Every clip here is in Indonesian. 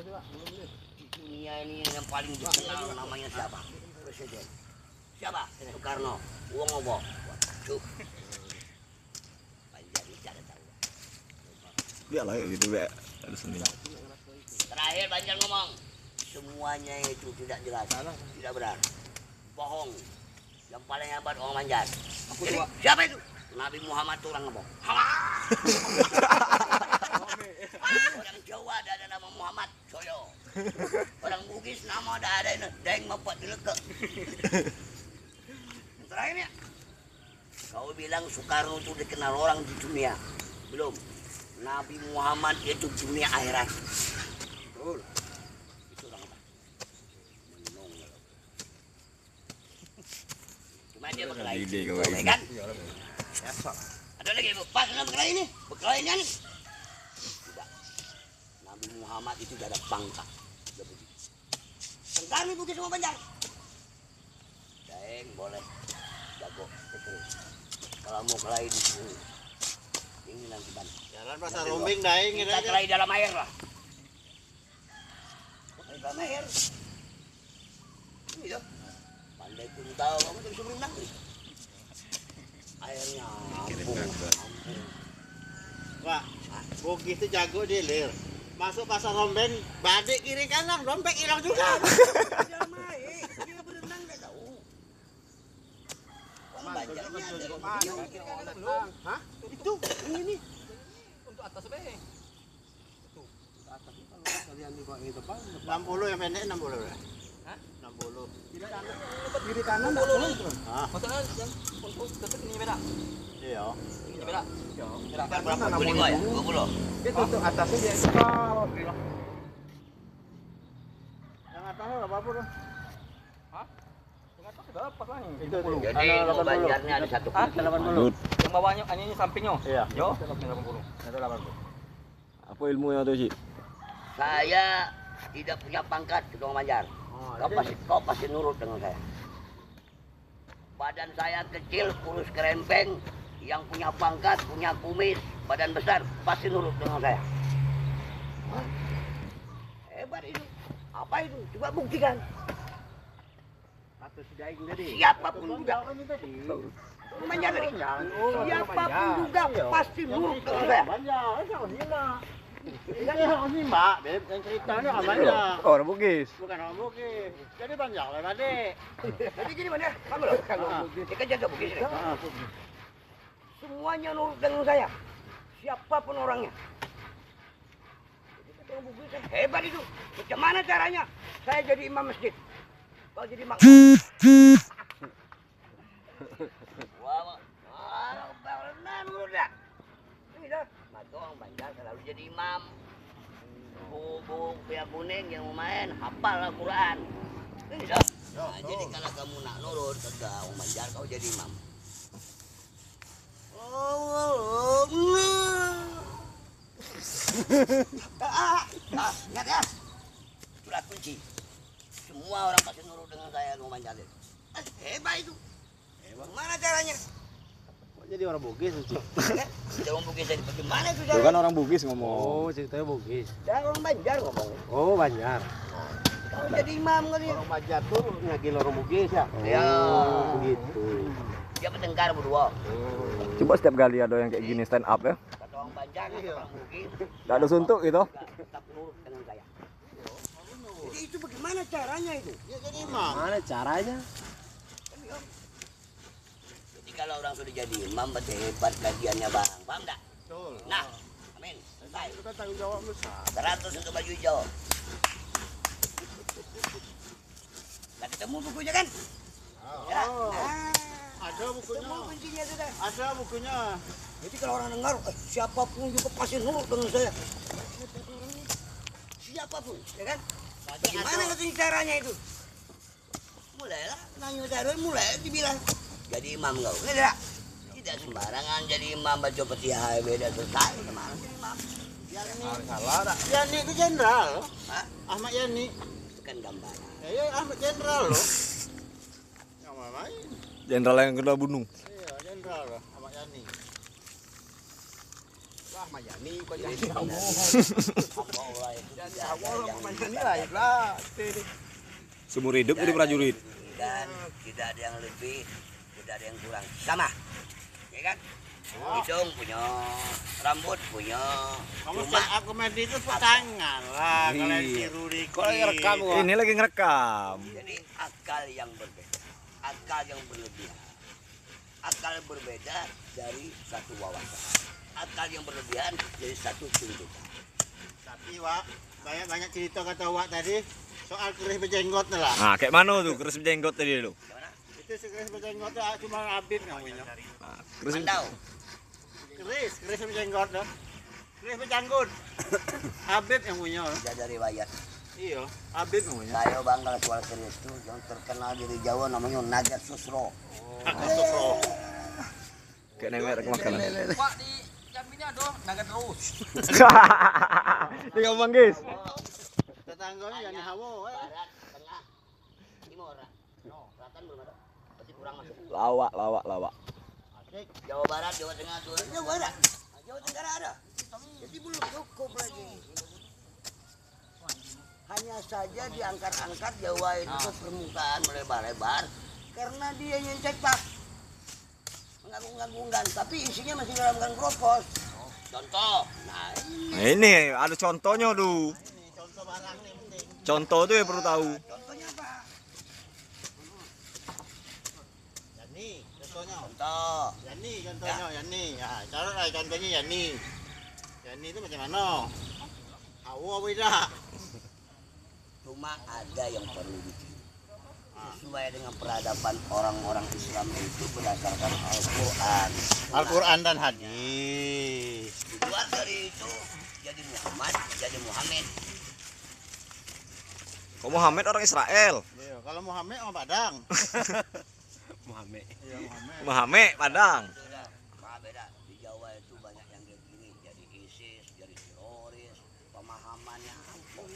Dunia ini yang paling dikenal namanya siapa? Presiden. Siapa? Soekarno. Uang obo. Cuk. Banjar bicara tahu. Biarlah gitu be. Ada seni. Terakhir Banjar ngomong, semuanya itu tidak jelas, tidak benar, bohong. Yang paling hebat orang Banjar. Jadi, siapa itu? Nabi Muhammad itu orang ngomong. Orang Jawa ada nama Muhammad Soyo. Orang Bugis nama ada Deng Mapat Dileke. Terakhirnya, kau bilang Soekarno itu dikenal orang di dunia. Belum. Nabi Muhammad itu dunia akhirat. Betul. Itu orang apa? Menung. Cuma dia berkelahi. Kan? Ada lagi pas dalam berkelahi ini. Berkelahinya nih. Tidak. Nabi Muhammad itu tidak ada pangkat. Tentang ini Bugis semua Banjar. Daeng boleh. Jago. Betul. Kalau mau kelahi di sini. Ini nanti ban. Jalan pasar Rombeng daeng gitu kita aja. kelahi dalam air lah. Kelahi dalam air. Ini dong. Pandai pun tahu kamu tuh bisa berenang nih. Airnya ampun. Pak, Bugis itu jago dia lir. Masuk pasar Rombeng, badai kiri kanan, dompet hilang juga. Dalam air, dia berenang nggak tahu. Orang Banjarnya ada. Hah? Itu, ini. Untuk atas be. Itu. Atas itu kalau kalian dibawa itu Pak. 60 yang pendek 60 berapa? Hah? 60. Kiri kanan. Kiri kanan enggak boleh. Ah, Maksudnya yang untuk tetap ini beda. iya. Ini beda. Beda. Berapa? 25 ya? 20? Itu tuh atasnya dia kalau Yang atasnya berapa pun? Hah? Yang atas berapa kan? Itu. Jadi mau Banjarnya ada satu. Hah? 80. Yang bawahnya ini sampingnya. Iya. Yo, 80. Itu 80. Apa ilmunya tuh, Ci? Saya tidak punya pangkat ketua Banjar. Kau pasti nurut dengan saya. Badan saya kecil, kurus kerempeng, yang punya pangkat, punya kumis, badan besar, pasti nurut dengan saya. Hah? Hebat itu. Apa itu? Coba buktikan. Satu daeng tadi. Siapapun juga. Banjar tadi. Oh, Siapapun juga pasti nurut dengan saya. Banyak, ini orang Mbak, yang ceritanya orang banyak. Orang Bugis. Bukan orang Bugis. Jadi banyak lah tadi. Jadi gini mana? Kamu loh, kalau dia kan jaga Bugis ini. Semuanya nurut dengan saya. Siapapun orangnya. Jadi kata orang Bugis kan hebat itu. Macam mana caranya? Saya jadi imam masjid. Kau jadi makmum. Wah, benar nurut dah. Ini dah. Maka orang Banjar selalu jadi imam. Bu pihak kuning yang mau main hafal Al-Quran. Ini dah. Nah, jadi kalau kamu nak nurut ke orang Banjar kau jadi imam. Ingat ya. Itulah kunci. Semua orang pasti nurut dengan saya orang Banjar. Hebat itu. Gimana caranya? Jadi orang Bugis itu. Orang Bugis jadi bagaimana itu Itu caranya? kan orang Bugis ngomong. Oh, ceritanya Bugis. Dan orang Banjar ngomong. Oh, Banjar. Kau jadi imam kali ya? Orang Banjar tuh ngagil orang Bugis ya. Ya. Begitu. Dia bertengkar berdua. Coba setiap kali ada yang kayak gini stand up ya. Kata orang Banjar, kata orang Bugis. Gak ada suntuk gitu. Tetap nurut dengan saya. Jadi itu bagaimana caranya itu? Ya jadi imam. Mana caranya? Jadi kalau orang sudah jadi imam berarti hebat kajiannya bang. Paham tak? Betul. Nah, amin. Selesai. Itu kan tanggung jawab besar. 100 untuk baju hijau. Nah, ketemu bukunya kan? Ya. Oh, Nah, ada bukunya. ketemu kuncinya sudah. Ada bukunya. Jadi kalau orang dengar, siapapun juga pasti nurut dengan saya. Siapapun, ya kan? Bagaimana katanya caranya itu? Mulailah, nanya cara mulai dibilang. Jadi imam kau, tidak? Tidak sembarangan jadi imam baca Fatihah beda selesai. Kemana sih imam? Yani, Salah tak? Yani itu jenderal loh. Hah? Ahmad Yani. Itu kan gambaran. Iya, Ahmad jenderal loh. Yang main. Jenderal yang kena bunuh. Iya, jenderal loh, Ahmad Yani. Wah, Mayani kok Jadi jadi kamu. Allah itu Seumur hidup jadi prajurit. Dan tidak ada yang lebih, tidak ada yang kurang. Sama. Ya kan? Hidung punya, rambut punya. Kamu Cuma stand up komedi itu tangan lah. Kalian Iya. tiru dikit. Kalau yang rekam gua. Ini lagi ngerekam. jadi akal yang berbeda. Akal yang berlebihan. Akal berbeda dari satu wawasan. Akal yang berlebihan dari satu tuntutan. Tapi Wak, banyak cerita kata Wak tadi soal keris berjenggot lah. Nah, kayak mana tuh keris jenggot tadi lu? Gimana? Itu si keris berjenggot tuh cuma Abid namanya. Keris Mandau. Keris berjenggot dah. Keris berjanggut. Abid yang punya. Tidak ada riwayat. Iya, Abid namanya. Saya bangga soal keris itu yang terkenal dari Jawa namanya Naga Susro. Aku tuh Kayak nenek makanan. Pak di Jambinya ada naga terus. Ini ngomong guys. tetangganya yang hawo. Barat, tengah, timur. Selatan belum ada. Berarti kurang masuk. Lawak. Asik. Jawa Barat, Jawa Tengah, Jawa Barat. Nah, Jawa Tenggara ada. Jadi belum cukup lagi. Hanya saja diangkat-angkat Jawa itu ke permukaan melebar-lebar karena dia yang cetak mengagung-agungkan, tapi isinya masih dalam gang kropos. Contoh, nah Nah, ini ada contohnya tuh. Ini contoh barang nih penting. Contoh tuh yang perlu tahu. contohnya apa? Yani, contohnya. Contoh, Yani contohnya, Yani. Ya, cara lah contohnya Yani. Yani itu macam mana? Hawo beda. cuma ada yang perlu ditiru. Sesuai dengan peradaban orang-orang Islam itu berdasarkan Al-Quran. Al-Quran dan hadis. Di luar dari itu jadi Muhammad, jadi Muhammad. Kok Muhammad orang Israel? Iya, kalau Muhammad orang Padang. Muhammad. Iya, Muhammad. Muhammad Padang. Sudah, maaf beda. Di Jawa itu banyak yang kayak gini, jadi ISIS, jadi teroris, pemahamannya ampun.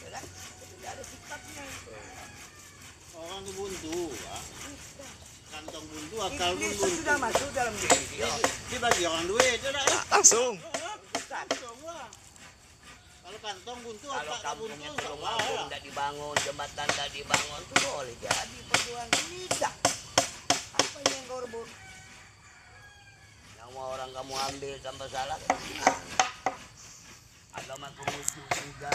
Ya kan? Tidak ada sikapnya itu. Orang itu buntu, Pak. Kantong buntu, akal pun Iblis buntu. sudah masuk dalam diri dia. Dibagi orang duit, tidak ya? Langsung. Kantong lah. Kalau kantong buntu, Kalau otak kampungnya buntu, Tulung sama Agung lah. tidak dibangun, jembatan tidak dibangun, itu boleh jadi perjuangan tidak. Apa ini yang kau rebut? Yang mau orang kamu ambil tanpa salah. Agama komunis juga.